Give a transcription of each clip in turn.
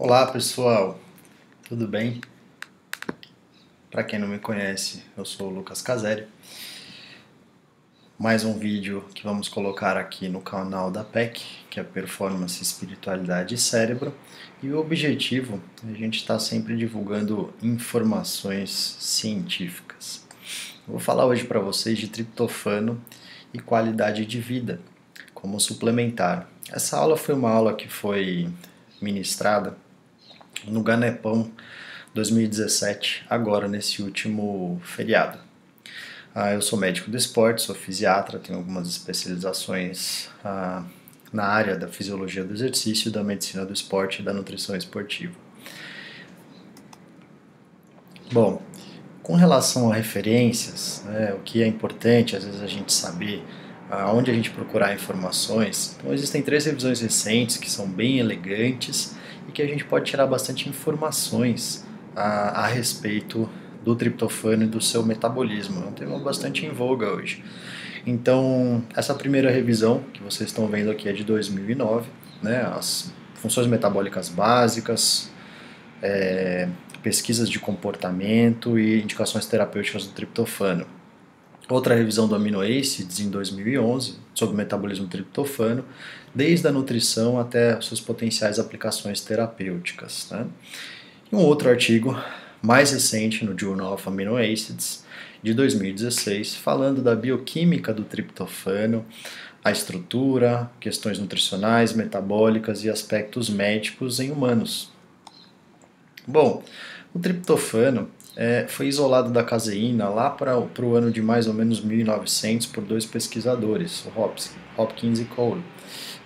Olá pessoal, tudo bem? Para quem não me conhece, eu sou o Lucas Caselli. Mais um vídeo que vamos colocar aqui no canal da PEC, que é Performance, Espiritualidade e Cérebro. E o objetivo é a gente estar sempre divulgando informações científicas. Eu vou falar hoje para vocês de triptofano e qualidade de vida, como suplementar. Essa aula foi uma aula que foi ministrada no Ganepão 2017, agora nesse último feriado. Eu sou médico do esporte, sou fisiatra, tenho algumas especializações na área da fisiologia do exercício, da medicina do esporte e da nutrição esportiva. Bom, com relação a referências, o que é importante às vezes a gente saber onde a gente procurar informações. Então existem 3 revisões recentes que são bem elegantes e que a gente pode tirar bastante informações a respeito do triptofano e do seu metabolismo. É um tema bastante em voga hoje. Então, essa primeira revisão que vocês estão vendo aqui é de 2009, né, as funções metabólicas básicas, pesquisas de comportamento e indicações terapêuticas do triptofano. Outra revisão do Amino Acids em 2011, sobre o metabolismo do triptofano, desde a nutrição até suas potenciais aplicações terapêuticas, né? E um outro artigo mais recente no Journal of Amino Acids, de 2016, falando da bioquímica do triptofano, a estrutura, questões nutricionais, metabólicas e aspectos médicos em humanos. Bom, o triptofano foi isolado da caseína lá para o ano de mais ou menos 1900 por 2 pesquisadores, o Hopkins e Cole.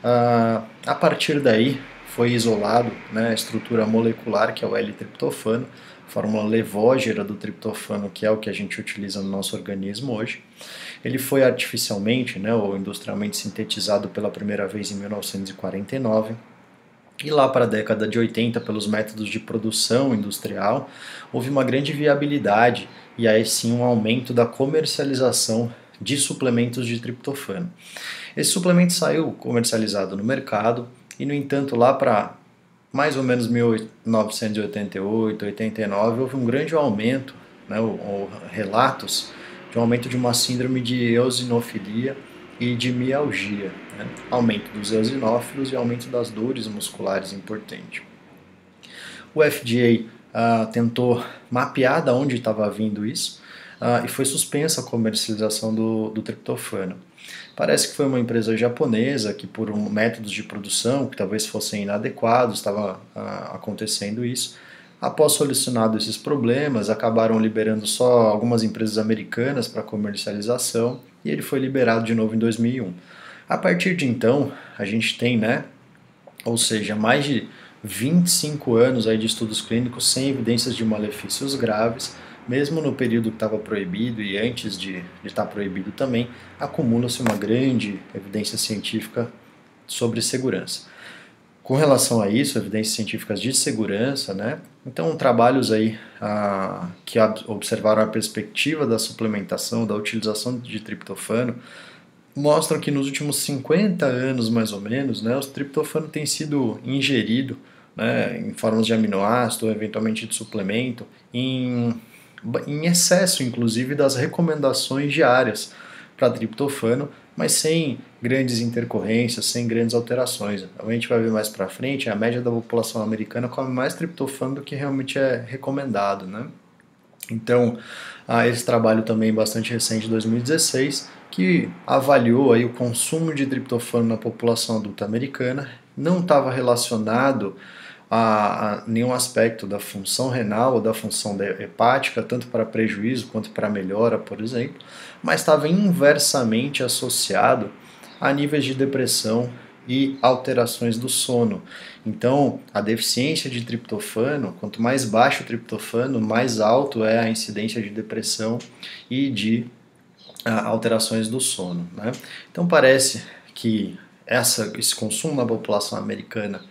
A partir daí foi isolado, né, a estrutura molecular, que é o L-triptofano, fórmula levógera do triptofano, que é o que a gente utiliza no nosso organismo hoje. Ele foi artificialmente, né, ou industrialmente sintetizado pela primeira vez em 1949. E lá para a década de 80, pelos métodos de produção industrial, houve uma grande viabilidade e aí sim um aumento da comercialização de suplementos de triptofano. Esse suplemento saiu comercializado no mercado e, no entanto, lá para mais ou menos 1988, 89, houve um grande aumento, né, ou relatos de um aumento de uma síndrome de eosinofilia e de mialgia, né? Aumento dos eosinófilos e aumento das dores musculares importante. O FDA tentou mapear de onde estava vindo isso e foi suspensa a comercialização do triptofano. Parece que foi uma empresa japonesa que, por métodos de produção que talvez fossem inadequados, estava acontecendo isso. Após solucionado esses problemas, acabaram liberando só algumas empresas americanas para comercialização e ele foi liberado de novo em 2001. A partir de então, a gente tem, né, ou seja, mais de 25 anos aí de estudos clínicos sem evidências de malefícios graves, mesmo no período que estava proibido e antes de estar proibido também, acumula-se uma grande evidência científica sobre segurança. Com relação a isso, evidências científicas de segurança, né? Então, trabalhos aí que observaram a perspectiva da suplementação, da utilização de triptofano, mostram que nos últimos 50 anos, mais ou menos, né, o triptofano tem sido ingerido, né, em formas de aminoácido, ou eventualmente de suplemento, em excesso, inclusive, das recomendações diárias para triptofano, mas sem grandes intercorrências, sem grandes alterações. A gente vai ver mais para frente, a média da população americana come mais triptofano do que realmente é recomendado, né? Então, esse trabalho também bastante recente, de 2016, que avaliou aí o consumo de triptofano na população adulta americana, não estava relacionado a nenhum aspecto da função renal ou da função hepática, tanto para prejuízo quanto para melhora, por exemplo, mas estava inversamente associado a níveis de depressão e alterações do sono. Então, a deficiência de triptofano, quanto mais baixo o triptofano, mais alto é a incidência de depressão e de alterações do sono, né? Então, parece que esse consumo na população americana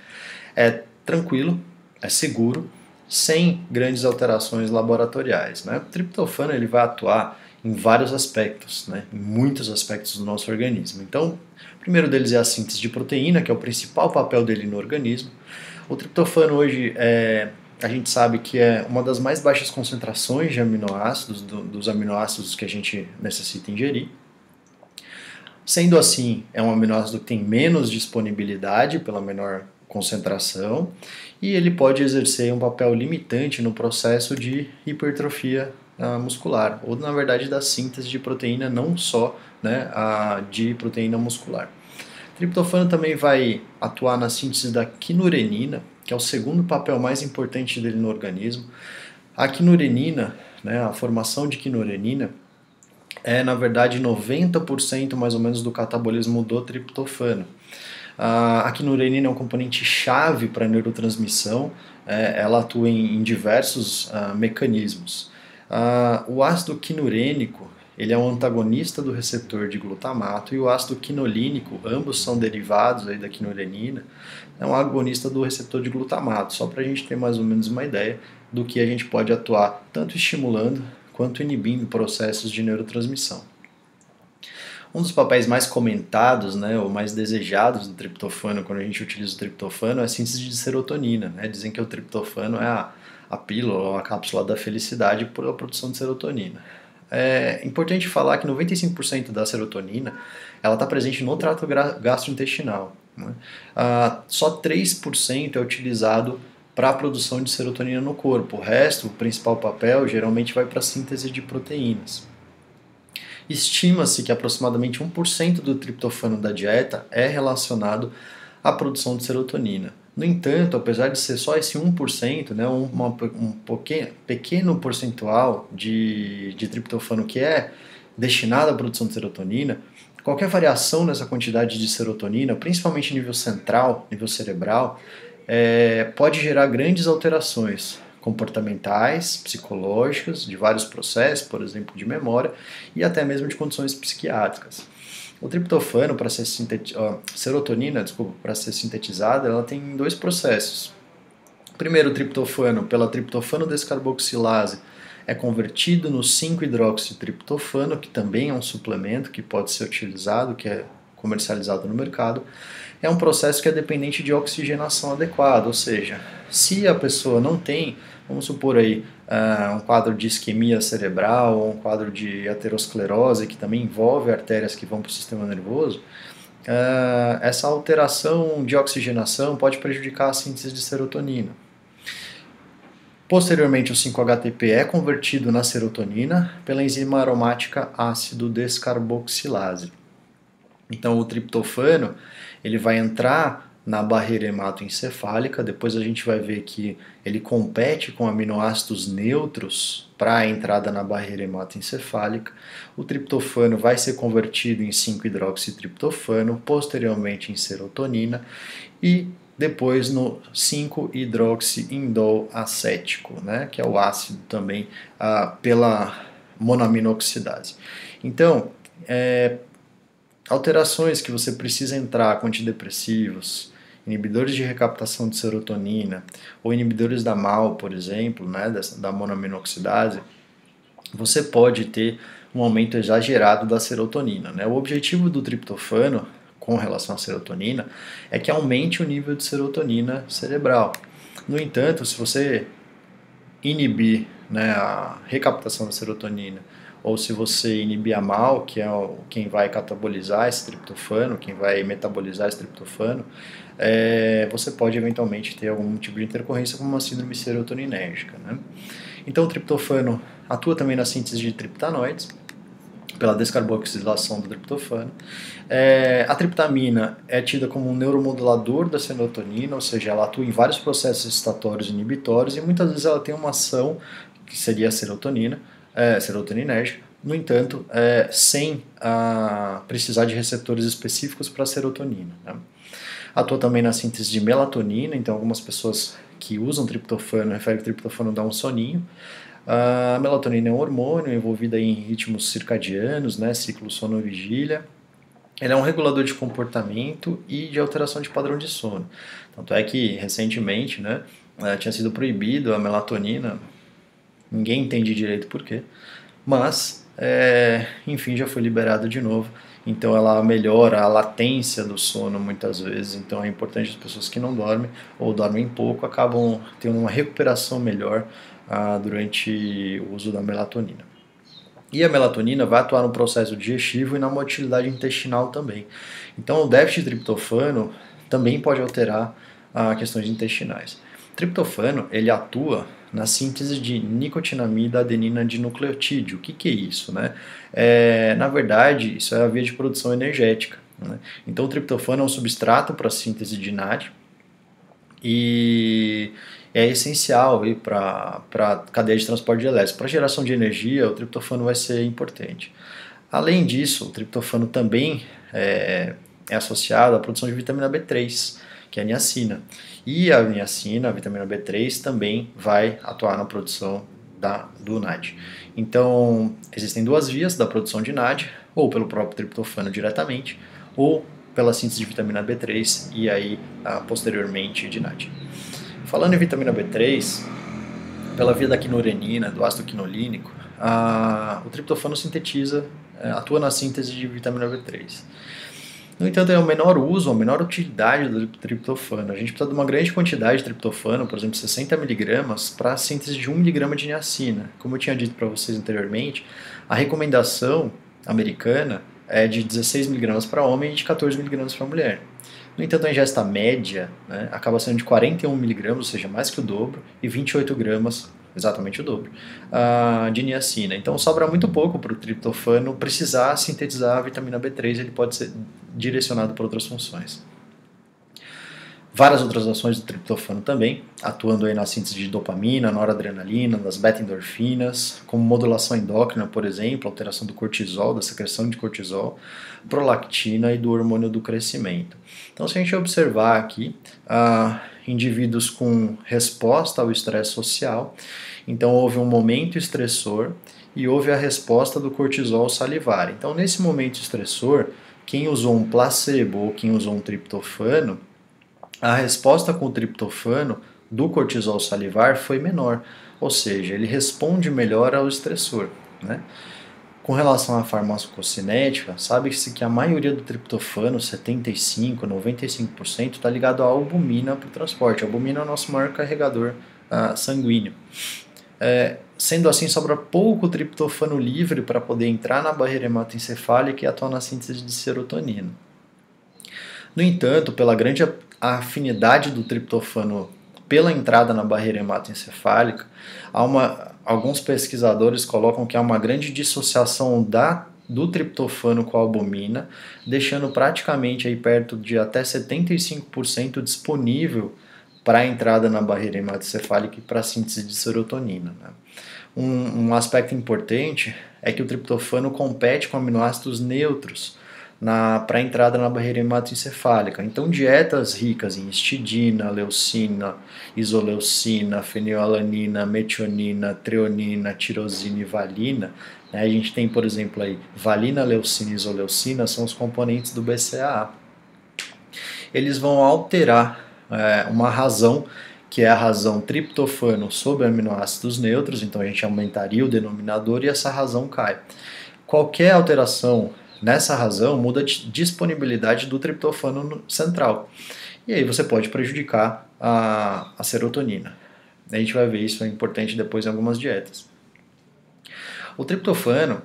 é tranquilo, é seguro, sem grandes alterações laboratoriais, né? O triptofano ele vai atuar em vários aspectos, né? Em muitos aspectos do nosso organismo. Então, o primeiro deles é a síntese de proteína, que é o principal papel dele no organismo. O triptofano hoje a gente sabe que é uma das mais baixas concentrações de aminoácidos, dos aminoácidos que a gente necessita ingerir. Sendo assim, é um aminoácido que tem menos disponibilidade pela menor concentração e ele pode exercer um papel limitante no processo de hipertrofia muscular, ou na verdade da síntese de proteína, não só, né, de proteína muscular. O triptofano também vai atuar na síntese da quinurenina, que é o segundo papel mais importante dele no organismo. A quinurenina, né, a formação de quinurenina, é na verdade 90% mais ou menos do catabolismo do triptofano. A quinurenina é um componente chave para a neurotransmissão, ela atua em diversos mecanismos. O ácido quinurênico ele é um antagonista do receptor de glutamato, e o ácido quinolínico, ambos são derivados aí da quinurenina, é um agonista do receptor de glutamato, só para a gente ter mais ou menos uma ideia do que a gente pode atuar tanto estimulando quanto inibindo processos de neurotransmissão. Um dos papéis mais comentados, né, ou mais desejados do triptofano, quando a gente utiliza o triptofano, é a síntese de serotonina. Né? Dizem que o triptofano é a pílula ou a cápsula da felicidade por a produção de serotonina. É importante falar que 95% da serotonina está presente no trato gastrointestinal. Né? Só 3% é utilizado para a produção de serotonina no corpo. O resto, o principal papel, geralmente vai para a síntese de proteínas. Estima-se que aproximadamente 1% do triptofano da dieta é relacionado à produção de serotonina. No entanto, apesar de ser só esse 1%, né, um pequeno percentual de triptofano que é destinado à produção de serotonina, qualquer variação nessa quantidade de serotonina, principalmente nível central, nível cerebral, pode gerar grandes alterações comportamentais, psicológicas, de vários processos, por exemplo, de memória, e até mesmo de condições psiquiátricas. O triptofano, para ser serotonina, para ser sintetizada, ela tem dois processos. Primeiro, o triptofano, pela triptofano descarboxilase, é convertido no 5-hidroxitriptofano, que também é um suplemento que pode ser utilizado, que é comercializado no mercado. É um processo que é dependente de oxigenação adequada, ou seja, se a pessoa não tem, vamos supor aí, um quadro de isquemia cerebral ou um quadro de aterosclerose, que também envolve artérias que vão para o sistema nervoso, essa alteração de oxigenação pode prejudicar a síntese de serotonina. Posteriormente, o 5-HTP é convertido na serotonina pela enzima aromática ácido descarboxilase. Então, o triptofano ele vai entrar na barreira hematoencefálica, depois a gente vai ver que ele compete com aminoácidos neutros para a entrada na barreira hematoencefálica. O triptofano vai ser convertido em 5-hidroxitriptofano, posteriormente em serotonina e depois no 5-hidroxiindol acético, né, que é o ácido também pela monoaminoxidase. Então, alterações que você precisa entrar com antidepressivos, inibidores de recaptação de serotonina ou inibidores da MAO, por exemplo, né, da monoaminoxidase, você pode ter um aumento exagerado da serotonina. Né? O objetivo do triptofano com relação à serotonina é que aumente o nível de serotonina cerebral. No entanto, se você inibir, né, a recaptação da serotonina, ou se você inibir a MAO, que é quem vai catabolizar esse triptofano, quem vai metabolizar esse triptofano, você pode eventualmente ter algum tipo de intercorrência como uma síndrome serotoninérgica. Né? Então o triptofano atua também na síntese de triptanoides, pela descarboxilação do triptofano. A triptamina é tida como um neuromodulador da serotonina, ou seja, ela atua em vários processos excitatórios e inibitórios, e muitas vezes ela tem uma ação, que seria a serotonina, serotoninérgica, no entanto, sem precisar de receptores específicos para a serotonina. Né? Atua também na síntese de melatonina, então algumas pessoas que usam triptofano referem que o triptofano dá um soninho. A melatonina é um hormônio envolvido em ritmos circadianos, né, ciclo sono-vigília. Ele é um regulador de comportamento e de alteração de padrão de sono. Tanto é que, recentemente, né, tinha sido proibido a melatonina, ninguém entende direito por quê, mas enfim, já foi liberado de novo. Então ela melhora a latência do sono muitas vezes. Então é importante as pessoas que não dormem ou dormem pouco acabam tendo uma recuperação melhor durante o uso da melatonina. E a melatonina vai atuar no processo digestivo e na motilidade intestinal também. Então o déficit de triptofano também pode alterar questões intestinais. O triptofano ele atua na síntese de nicotinamida adenina dinucleotídeo. O que é isso, né? Na verdade, isso é a via de produção energética, né? Então o triptofano é um substrato para a síntese de NAD e é essencial para a cadeia de transporte de elétrons. Para geração de energia, o triptofano vai ser importante. Além disso, o triptofano também é associado à produção de vitamina B3, que é a niacina. E a niacina, a vitamina B3, também vai atuar na produção do NAD. Então, existem duas vias da produção de NAD, ou pelo próprio triptofano diretamente, ou pela síntese de vitamina B3 e aí posteriormente de NAD. Falando em vitamina B3, pela via da quinurenina, do ácido quinolínico, o triptofano atua na síntese de vitamina B3. No entanto, é o menor uso, a menor utilidade do triptofano. A gente precisa de uma grande quantidade de triptofano, por exemplo, 60 mg, para a síntese de 1 mg de niacina. Como eu tinha dito para vocês anteriormente, a recomendação americana é de 16 mg para homem e de 14 mg para mulher. No entanto, a ingesta média, né, acaba sendo de 41 mg, ou seja, mais que o dobro, e 28 gramas, exatamente o dobro, de niacina. Então sobra muito pouco para o triptofano precisar sintetizar a vitamina B3, ele pode ser direcionado para outras funções. Várias outras ações do triptofano também, atuando aí na síntese de dopamina, noradrenalina, das beta-endorfinas, como modulação endócrina, por exemplo, alteração do cortisol, da secreção de cortisol, prolactina e do hormônio do crescimento. Então, se a gente observar aqui, indivíduos com resposta ao estresse social, então houve um momento estressor e houve a resposta do cortisol salivar. Então, nesse momento estressor, quem usou um placebo ou quem usou um triptofano, a resposta com o triptofano do cortisol salivar foi menor, ou seja, ele responde melhor ao estressor, né? Com relação à farmacocinética, sabe-se que a maioria do triptofano, 75%, 95%, está ligado à albumina para o transporte. A albumina é o nosso maior carregador sanguíneo. Sendo assim, sobra pouco triptofano livre para poder entrar na barreira hematoencefálica e atuar na síntese de serotonina. No entanto, pela grande afinidade do triptofano pela entrada na barreira hematoencefálica, alguns pesquisadores colocam que há uma grande dissociação do triptofano com a albumina, deixando praticamente aí perto de até 75% disponível para a entrada na barreira hematoencefálica e para a síntese de serotonina, né? Um aspecto importante é que o triptofano compete com aminoácidos neutros para a entrada na barreira hematoencefálica. Então, dietas ricas em histidina, leucina, isoleucina, fenilalanina, metionina, treonina, tirosina e valina, né? A gente tem, por exemplo, aí, valina, leucina e isoleucina são os componentes do BCAA. Eles vão alterar uma razão, que é a razão triptofano sobre aminoácidos neutros, então a gente aumentaria o denominador e essa razão cai. Qualquer alteração nessa razão muda a disponibilidade do triptofano central. E aí você pode prejudicar a serotonina. A gente vai ver isso, é importante depois em algumas dietas. O triptofano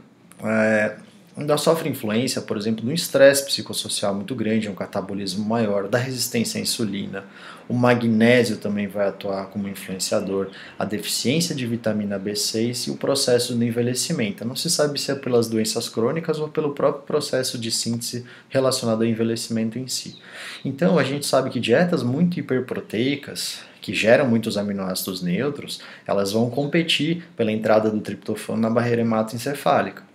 ainda sofre influência, por exemplo, de um estresse psicossocial muito grande, um catabolismo maior, da resistência à insulina. O magnésio também vai atuar como influenciador, a deficiência de vitamina B6 e o processo do envelhecimento. Não se sabe se é pelas doenças crônicas ou pelo próprio processo de síntese relacionado ao envelhecimento em si. Então, a gente sabe que dietas muito hiperproteicas, que geram muitos aminoácidos neutros, elas vão competir pela entrada do triptofano na barreira hematoencefálica,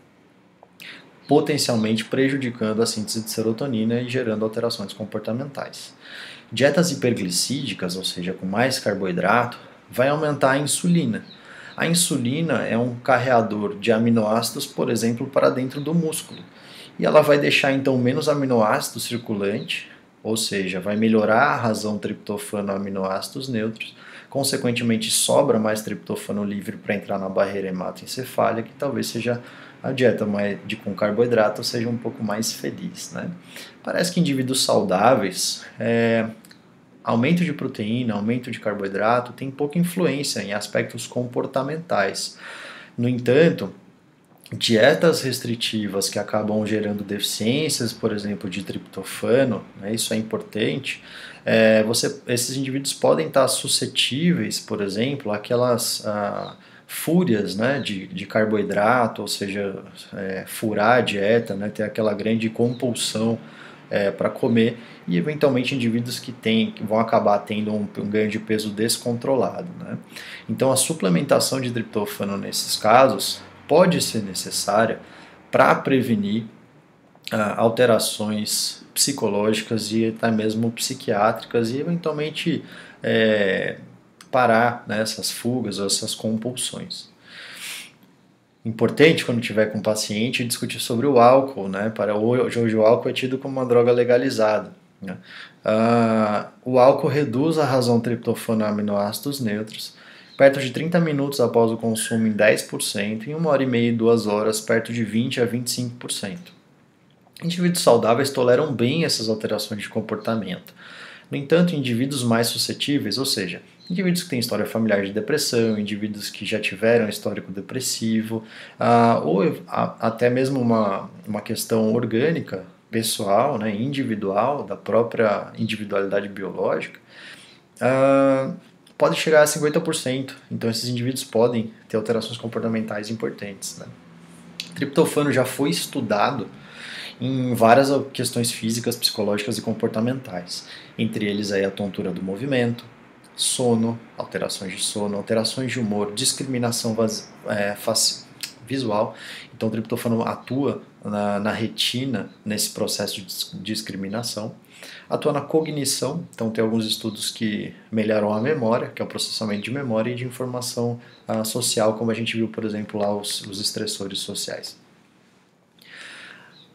potencialmente prejudicando a síntese de serotonina e gerando alterações comportamentais. Dietas hiperglicídicas, ou seja, com mais carboidrato, vai aumentar a insulina. A insulina é um carreador de aminoácidos, por exemplo, para dentro do músculo. E ela vai deixar então menos aminoácido circulante, ou seja, vai melhorar a razão triptofano-aminoácidos neutros, consequentemente sobra mais triptofano livre para entrar na barreira hematoencefálica, que talvez seja a dieta com carboidrato seja um pouco mais feliz, né? Parece que indivíduos saudáveis, aumento de proteína, aumento de carboidrato tem pouca influência em aspectos comportamentais. No entanto, dietas restritivas que acabam gerando deficiências, por exemplo, de triptofano, né, isso é importante, esses indivíduos podem estar suscetíveis, por exemplo, àquelas fúrias, né, de carboidrato, ou seja, furar a dieta, né, ter aquela grande compulsão para comer, e eventualmente indivíduos que vão acabar tendo um ganho de peso descontrolado, né? Então a suplementação de triptofano nesses casos pode ser necessária para prevenir alterações psicológicas e até mesmo psiquiátricas e eventualmente parar, né, essas fugas ou essas compulsões. Importante quando tiver com o paciente discutir sobre o álcool, né? Hoje o álcool é tido como uma droga legalizada, né? O álcool reduz a razão triptofano a aminoácidos neutros, perto de 30 minutos após o consumo em 10%, em 1h30 e 2 horas, perto de 20 a 25%. Indivíduos saudáveis toleram bem essas alterações de comportamento. No entanto, indivíduos mais suscetíveis, ou seja, indivíduos que têm história familiar de depressão, indivíduos que já tiveram histórico depressivo, ou até mesmo uma questão orgânica, pessoal, né, individual, da própria individualidade biológica, pode chegar a 50%. Então esses indivíduos podem ter alterações comportamentais importantes, né? Triptofano já foi estudado em várias questões físicas, psicológicas e comportamentais. Entre eles aí a tontura do movimento, sono, alterações de sono, alterações de humor, discriminação visual. Então o triptofano atua na retina nesse processo de discriminação. Atua na cognição, então tem alguns estudos que melhoram a memória, que é o processamento de memória e de informação social, como a gente viu, por exemplo, lá os estressores sociais.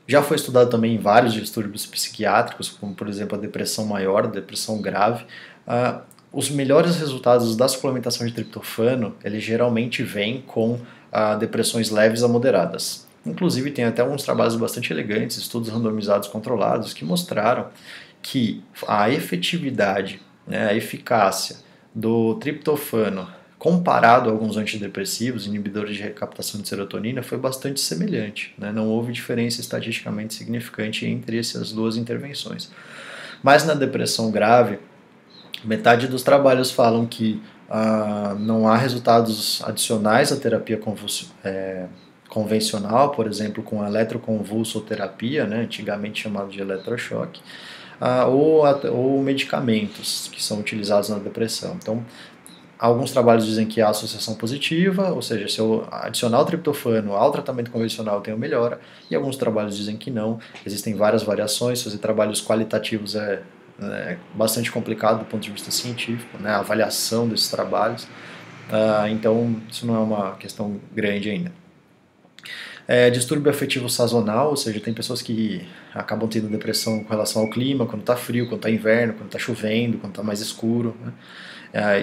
Já foi estudado também em vários distúrbios psiquiátricos, como por exemplo a depressão maior, a depressão grave. Os melhores resultados da suplementação de triptofano, eles geralmente vêm com depressões leves a moderadas. Inclusive tem até alguns trabalhos bastante elegantes, estudos randomizados controlados, que mostraram que a efetividade, né, a eficácia do triptofano comparado a alguns antidepressivos, inibidores de recaptação de serotonina, foi bastante semelhante, né? Não houve diferença estatisticamente significante entre essas duas intervenções. Mas na depressão grave, metade dos trabalhos falam que não há resultados adicionais à terapia convencional, por exemplo, com eletroconvulsoterapia, né, antigamente chamado de eletrochoque, ou medicamentos que são utilizados na depressão. Então, alguns trabalhos dizem que há associação positiva, ou seja, se eu adicionar o triptofano ao tratamento convencional eu tenho melhora, e alguns trabalhos dizem que não. Existem várias variações, fazer trabalhos qualitativos é bastante complicado do ponto de vista científico, né, a avaliação desses trabalhos, então isso não é uma questão grande ainda. Distúrbio afetivo sazonal, ou seja, tem pessoas que acabam tendo depressão com relação ao clima, quando está frio, quando está inverno, quando está chovendo, quando está mais escuro, né?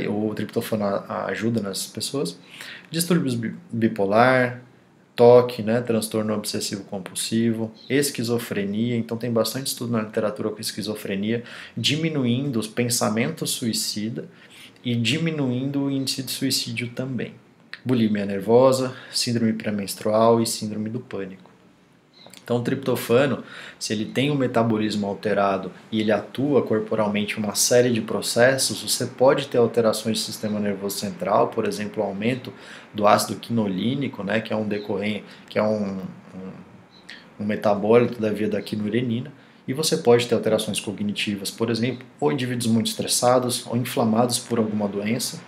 O triptofano ajuda nas pessoas. Distúrbios bipolar, TOC, né, transtorno obsessivo compulsivo, esquizofrenia, então tem bastante estudo na literatura com esquizofrenia, diminuindo os pensamentos suicida e diminuindo o índice de suicídio também. Bulimia nervosa, síndrome pré-menstrual e síndrome do pânico. Então o triptofano, se ele tem um metabolismo alterado e ele atua corporalmente em uma série de processos, você pode ter alterações do sistema nervoso central, por exemplo, aumento do ácido quinolínico, né, que é um metabólito da via da quinurenina, e você pode ter alterações cognitivas, por exemplo, ou indivíduos muito estressados ou inflamados por alguma doença,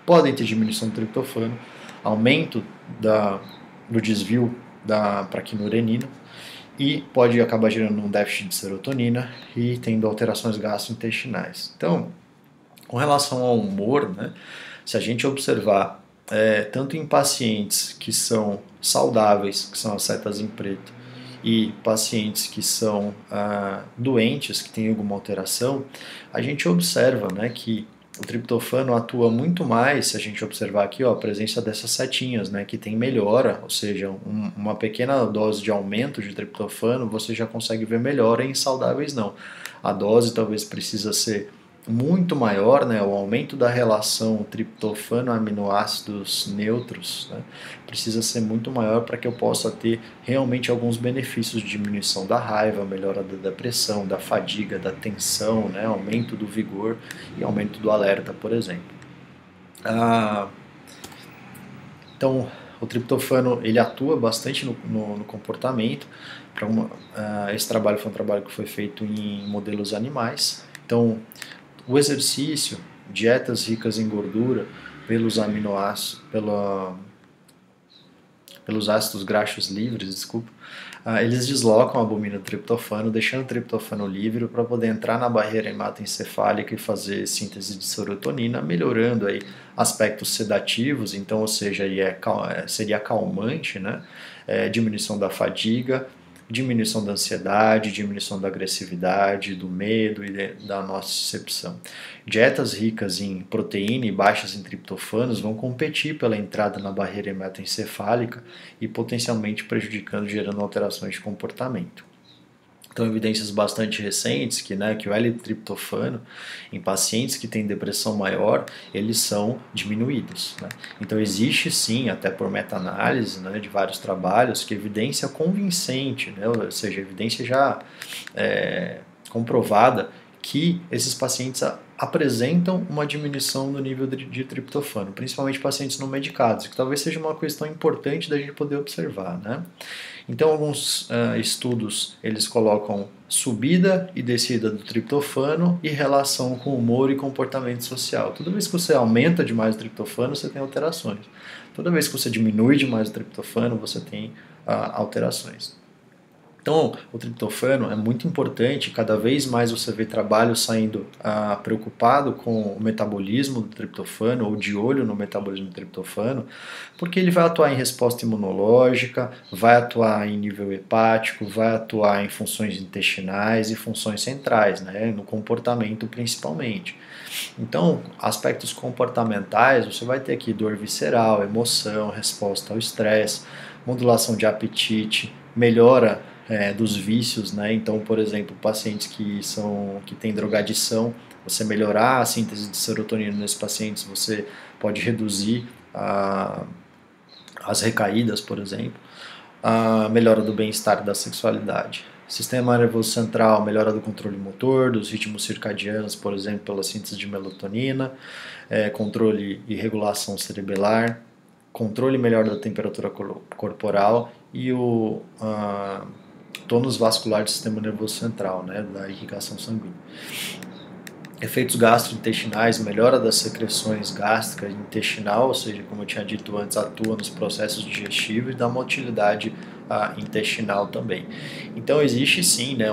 podem ter diminuição do triptofano, aumento do desvio para a quinurenina, e pode acabar gerando um déficit de serotonina e tendo alterações gastrointestinais. Então, com relação ao humor, né, se a gente observar tanto em pacientes que são saudáveis, que são as setas em preto, e pacientes que são doentes, que têm alguma alteração, a gente observa, né, que o triptofano atua muito mais, se a gente observar aqui, ó, a presença dessas setinhas, né, que tem melhora, ou seja, uma pequena dose de aumento de triptofano, você já consegue ver melhora, em saudáveis não. A dose talvez precisa ser muito maior, né, o aumento da relação triptofano-aminoácidos neutros, né, precisa ser muito maior para que eu possa ter realmente alguns benefícios de diminuição da raiva, melhora da depressão, da fadiga, da tensão, né, aumento do vigor e aumento do alerta, por exemplo. Então, o triptofano ele atua bastante no comportamento. Esse trabalho foi um trabalho que foi feito em modelos animais. Então, o exercício, dietas ricas em gordura, pelos aminoácidos, pelos ácidos graxos livres, desculpa, eles deslocam a albumina do triptofano, deixando o triptofano livre para poder entrar na barreira hematoencefálica e fazer síntese de serotonina, melhorando aí aspectos sedativos, então, ou seja, seria calmante, né? Diminuição da fadiga, diminuição da ansiedade, diminuição da agressividade, do medo e da nocicepção. Dietas ricas em proteína e baixas em triptofanos vão competir pela entrada na barreira hematoencefálica e potencialmente prejudicando, gerando alterações de comportamento. Então, evidências bastante recentes que o L-triptofano, em pacientes que têm depressão maior, eles são diminuídos. Né? Então, existe sim, até por meta-análise, né, de vários trabalhos, que evidência convincente, né, ou seja, evidência já comprovada, que esses pacientes apresentam uma diminuição do nível de triptofano, principalmente pacientes não medicados, que talvez seja uma questão importante da gente poder observar, né? Então, alguns estudos eles colocam subida e descida do triptofano e relação com humor e comportamento social. Toda vez que você aumenta demais o triptofano, você tem alterações. Toda vez que você diminui demais o triptofano, você tem alterações. Então, o triptofano é muito importante, cada vez mais você vê trabalho saindo preocupado com o metabolismo do triptofano, ou de olho no metabolismo do triptofano, porque ele vai atuar em resposta imunológica, vai atuar em nível hepático, vai atuar em funções intestinais e funções centrais, né, no comportamento principalmente. Então, aspectos comportamentais, você vai ter aqui dor visceral, emoção, resposta ao estresse, modulação de apetite, melhora dos vícios, né? Então, por exemplo, pacientes que têm drogadição, você melhorar a síntese de serotonina nesses pacientes, você pode reduzir as recaídas, por exemplo, a melhora do bem-estar e da sexualidade. Sistema nervoso central, melhora do controle motor, dos ritmos circadianos, por exemplo, pela síntese de melatonina, controle e regulação cerebelar, controle melhor da temperatura corporal e o tônus vascular do sistema nervoso central, né, da irrigação sanguínea. Efeitos gastrointestinais, melhora das secreções gástricas e intestinal, ou seja, como eu tinha dito antes, atua nos processos digestivos e dá uma utilidade intestinal também. Então existe sim, né,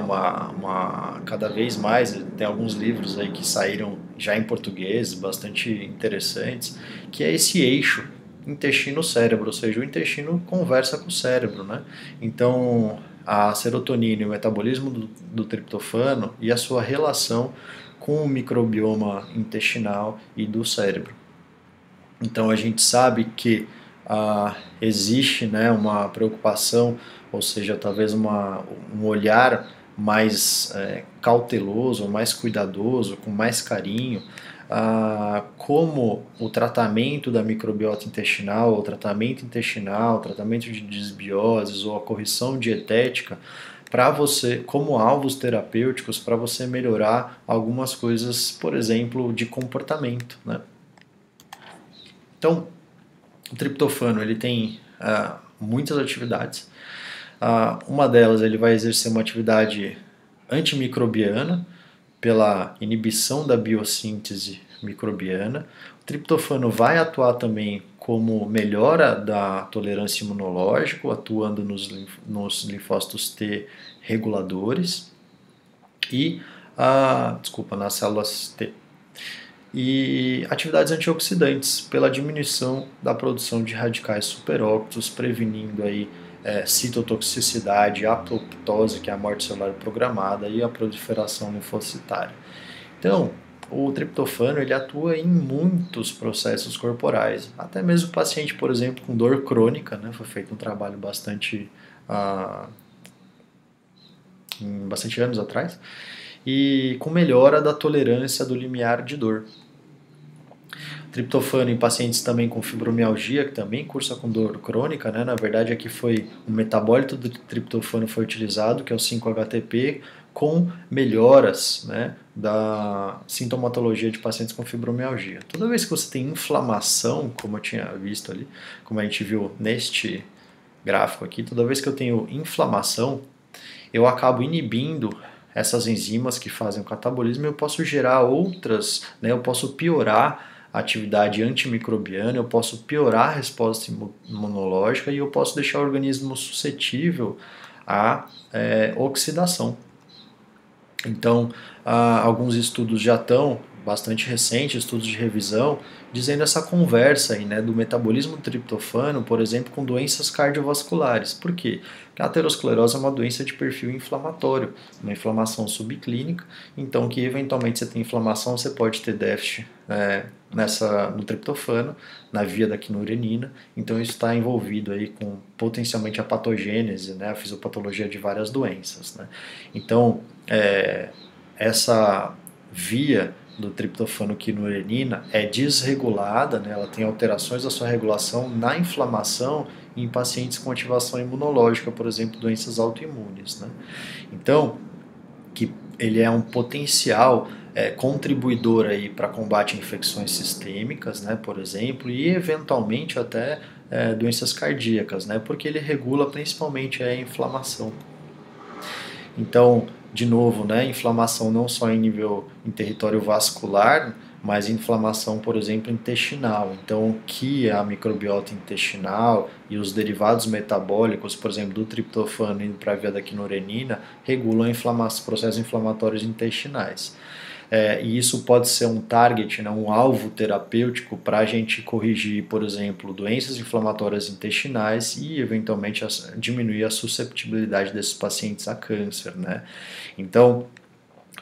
cada vez mais, tem alguns livros aí que saíram já em português, bastante interessantes, que é esse eixo intestino-cérebro, ou seja, o intestino conversa com o cérebro, né? Então a serotonina e o metabolismo do triptofano e a sua relação com o microbioma intestinal e do cérebro. Então a gente sabe que existe, né, uma preocupação, ou seja, talvez um olhar mais cauteloso, mais cuidadoso, com mais carinho, como o tratamento da microbiota intestinal, o tratamento de desbioses ou a correção dietética para você, como alvos terapêuticos, para você melhorar algumas coisas, por exemplo, de comportamento, né? Então, o triptofano ele tem muitas atividades. Uma delas ele vai exercer uma atividade antimicrobiana pela inibição da biossíntese microbiana. O triptofano vai atuar também como melhora da tolerância imunológica, atuando nos linfócitos T reguladores e nas células T. E atividades antioxidantes pela diminuição da produção de radicais superóxidos, prevenindo aí citotoxicidade, apoptose, que é a morte celular programada, e a proliferação linfocitária. Então, o triptofano ele atua em muitos processos corporais, até mesmo paciente, por exemplo, com dor crônica, né? Foi feito um trabalho bastante anos atrás, e com melhora da tolerância do limiar de dor. Triptofano em pacientes também com fibromialgia, que também cursa com dor crônica, né? Na verdade, aqui foi um metabólito do triptofano foi utilizado, que é o 5-HTP, com melhoras, né, da sintomatologia de pacientes com fibromialgia. Toda vez que você tem inflamação, como eu tinha visto ali, como a gente viu neste gráfico aqui, toda vez que eu tenho inflamação, eu acabo inibindo essas enzimas que fazem o catabolismo e eu posso gerar outras, né, eu posso piorar a atividade antimicrobiana, eu posso piorar a resposta imunológica e eu posso deixar o organismo suscetível à oxidação. Então, alguns estudos já estão bastante recentes, estudos de revisão, dizendo essa conversa aí, né, do metabolismo do triptofano, por exemplo, com doenças cardiovasculares. Por quê? Porque a aterosclerose é uma doença de perfil inflamatório, uma inflamação subclínica, então que eventualmente você tem inflamação, você pode ter déficit no triptofano, na via da quinurenina, então isso está envolvido aí com potencialmente a patogênese, né, a fisiopatologia de várias doenças, né? Então, essa via do triptofano quinurenina é desregulada, né? Ela tem alterações da sua regulação na inflamação em pacientes com ativação imunológica, por exemplo, doenças autoimunes, né? Então, que ele é um potencial contribuidor aí para combate a infecções sistêmicas, né, por exemplo, e eventualmente até doenças cardíacas, né, porque ele regula principalmente a inflamação. Então, de novo, né, inflamação não só em território vascular, mas inflamação, por exemplo, intestinal. Então, que a microbiota intestinal e os derivados metabólicos, por exemplo, do triptofano indo para a via da quinurenina, regulam processos inflamatórios intestinais. E isso pode ser um target, né, um alvo terapêutico para a gente corrigir, por exemplo, doenças inflamatórias intestinais e, eventualmente, diminuir a susceptibilidade desses pacientes a câncer, né? Então,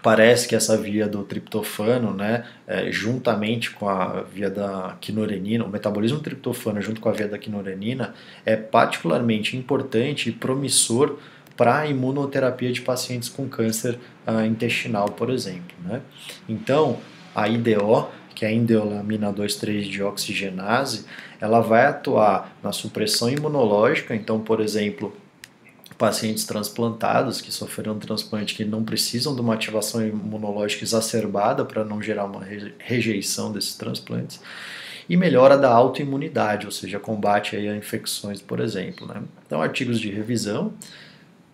parece que essa via do triptofano, né, juntamente com a via da quinurenina, o metabolismo do triptofano junto com a via da quinurenina, é particularmente importante e promissor para a imunoterapia de pacientes com câncer intestinal, por exemplo, né? Então, a IDO, que é a indeolamina 2,3-dioxigenase, ela vai atuar na supressão imunológica. Então, por exemplo, pacientes transplantados que sofreram um transplante que não precisam de uma ativação imunológica exacerbada para não gerar uma rejeição desses transplantes, e melhora da autoimunidade, ou seja, combate aí a infecções, por exemplo, né? Então, artigos de revisão,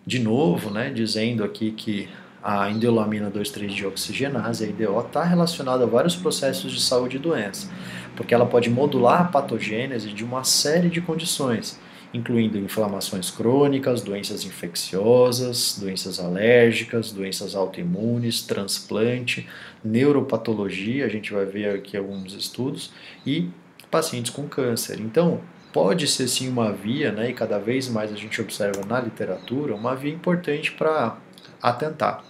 de novo, né, dizendo aqui que a indeolamina 2,3-dioxigenase, a IDO, está relacionada a vários processos de saúde e doença, porque ela pode modular a patogênese de uma série de condições, incluindo inflamações crônicas, doenças infecciosas, doenças alérgicas, doenças autoimunes, transplante, neuropatologia, a gente vai ver aqui alguns estudos, e pacientes com câncer. Então, pode ser sim uma via, né, e cada vez mais a gente observa na literatura, uma via importante para atentar.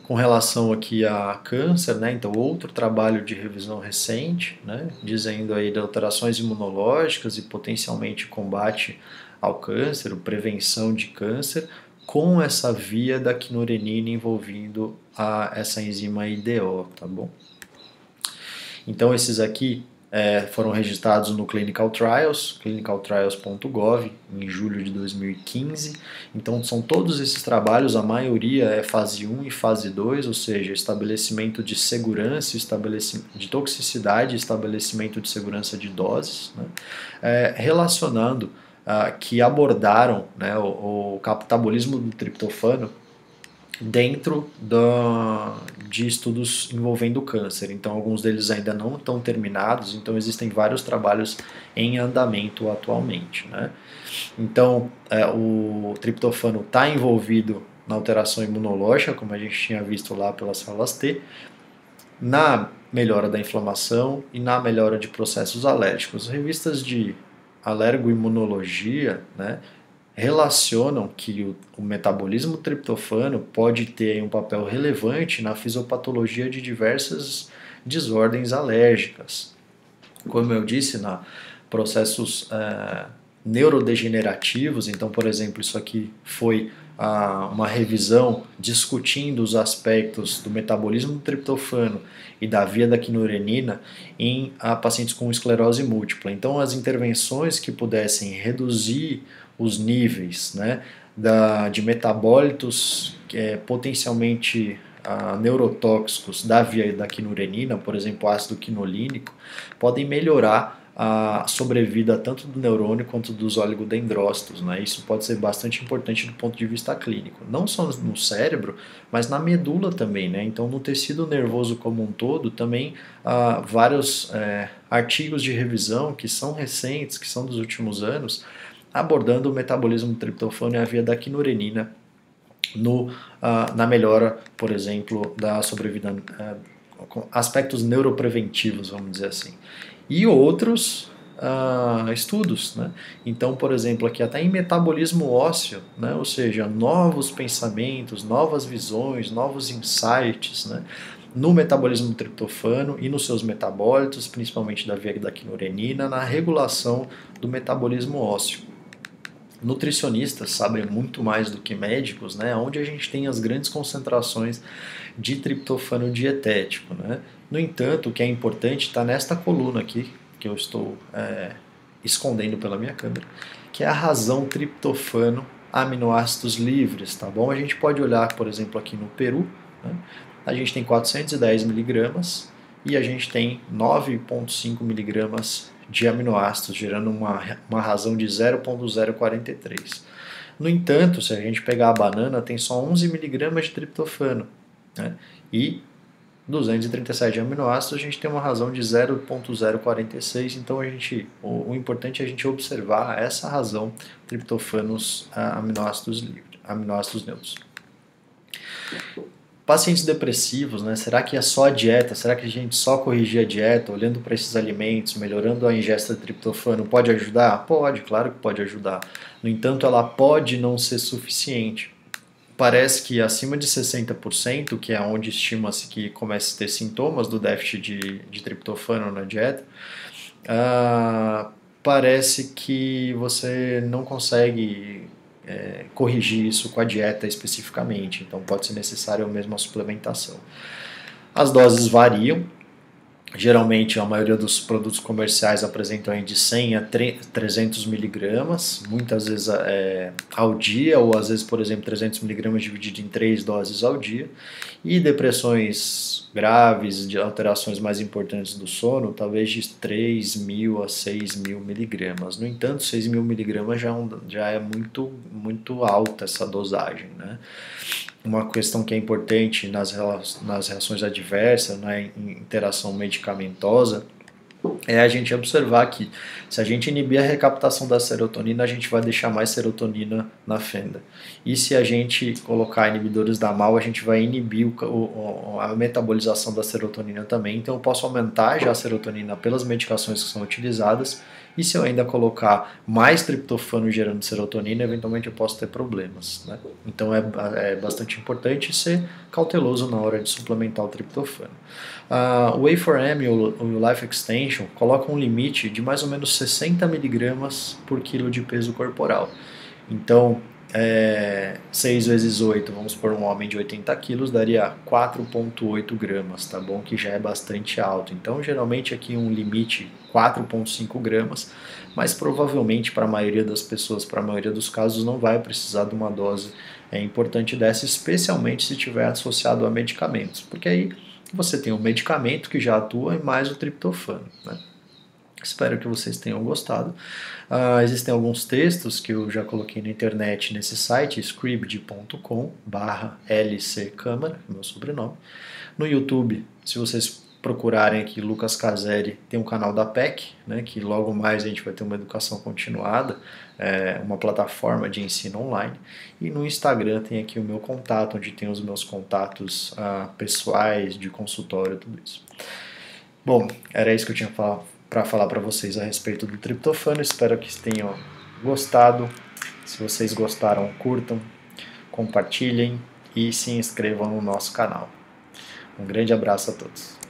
Com relação aqui a câncer, né, então outro trabalho de revisão recente, né, dizendo aí de alterações imunológicas e potencialmente combate ao câncer, prevenção de câncer, com essa via da quinurenina envolvendo essa enzima IDO, tá bom? Então esses aqui foram registrados no Clinical Trials, clinicaltrials.gov, em julho de 2015. Então são todos esses trabalhos, a maioria é fase 1 e fase 2, ou seja, estabelecimento de segurança, de toxicidade, estabelecimento de segurança de doses, né, relacionando que abordaram, né, o catabolismo do triptofano dentro de estudos envolvendo câncer. Então, alguns deles ainda não estão terminados, então existem vários trabalhos em andamento atualmente, né? Então, o triptofano está envolvido na alteração imunológica, como a gente tinha visto lá pelas células T, na melhora da inflamação e na melhora de processos alérgicos. Revistas de alergoimunologia, né, relacionam que o metabolismo do triptofano pode ter um papel relevante na fisiopatologia de diversas desordens alérgicas. Como eu disse, na processos neurodegenerativos. Então, por exemplo, isso aqui foi uma revisão discutindo os aspectos do metabolismo do triptofano e da via da quinurenina em pacientes com esclerose múltipla. Então, as intervenções que pudessem reduzir os níveis, né, de metabólitos potencialmente neurotóxicos da via da quinurenina, por exemplo, ácido quinolínico, podem melhorar a sobrevida tanto do neurônio quanto dos oligodendrócitos, né? Isso pode ser bastante importante do ponto de vista clínico, não só no cérebro, mas na medula também, né? Então, no tecido nervoso como um todo, também vários artigos de revisão que são recentes, que são dos últimos anos, abordando o metabolismo do triptofano e a via da quinurenina na melhora, por exemplo, da sobrevida, com aspectos neuropreventivos, vamos dizer assim. E outros estudos, né? Então, por exemplo, aqui até em metabolismo ósseo, né? Ou seja, novos pensamentos, novas visões, novos insights, né? No metabolismo do triptofano e nos seus metabólitos, principalmente da via da quinurenina, na regulação do metabolismo ósseo. Nutricionistas sabem muito mais do que médicos, né? Onde a gente tem as grandes concentrações de triptofano dietético, né? No entanto, o que é importante está nesta coluna aqui, que eu estou escondendo pela minha câmera, que é a razão triptofano aminoácidos livres, tá bom? A gente pode olhar, por exemplo, aqui no Peru, né? A gente tem 410 miligramas e a gente tem 9,5 miligramas de aminoácidos, gerando uma razão de 0,043. No entanto, se a gente pegar a banana, tem só 11 miligramas de triptofano, né? E 237 aminoácidos, a gente tem uma razão de 0,046, então o importante é a gente observar essa razão triptofanos aminoácidos neutros. Pacientes depressivos, né? Será que é só a dieta? Será que a gente só corrigir a dieta, olhando para esses alimentos, melhorando a ingesta de triptofano, pode ajudar? Pode, claro que pode ajudar. No entanto, ela pode não ser suficiente. Parece que acima de 60%, que é onde estima-se que comece a ter sintomas do déficit de triptofano na dieta, parece que você não consegue corrigir isso com a dieta especificamente, então pode ser necessária mesmo a suplementação. As doses variam, geralmente a maioria dos produtos comerciais apresentam de 100 a 300 miligramas, muitas vezes ao dia, ou às vezes, por exemplo, 300 miligramas dividido em 3 doses ao dia, e depressões graves, de alterações mais importantes do sono, talvez de 3.000 a 6.000 miligramas. No entanto, 6.000 miligramas já é muito, muito alta essa dosagem, né? Uma questão que é importante nas reações adversas, na interação medicamentosa, é a gente observar que se a gente inibir a recaptação da serotonina, a gente vai deixar mais serotonina na fenda. E se a gente colocar inibidores da MAO, a gente vai inibir a metabolização da serotonina também. Então eu posso aumentar já a serotonina pelas medicações que são utilizadas, e se eu ainda colocar mais triptofano gerando serotonina, eventualmente eu posso ter problemas, né? Então é bastante importante ser cauteloso na hora de suplementar o triptofano. O A4M e o Life Extension colocam um limite de mais ou menos 60 miligramas por quilo de peso corporal. Então, 6 vezes 8, vamos por um homem de 80 quilos, daria 4,8 gramas, tá bom? Que já é bastante alto. Então, geralmente aqui um limite 4,5 gramas, mas provavelmente para a maioria das pessoas, para a maioria dos casos, não vai precisar de uma dose importante dessa, especialmente se estiver associado a medicamentos, porque aí você tem um medicamento que já atua e mais o triptofano, né? Espero que vocês tenham gostado. Existem alguns textos que eu já coloquei na internet nesse site, scribd.com/lccâmara, meu sobrenome. No YouTube, se vocês procurarem aqui Lucas Caseri, tem um canal da PEC, né, que logo mais a gente vai ter uma educação continuada, uma plataforma de ensino online. E no Instagram tem aqui o meu contato, onde tem os meus contatos pessoais, de consultório, tudo isso. Bom, era isso que eu tinha para falar para vocês a respeito do triptofano. Espero que tenham gostado. Se vocês gostaram, curtam, compartilhem e se inscrevam no nosso canal. Um grande abraço a todos.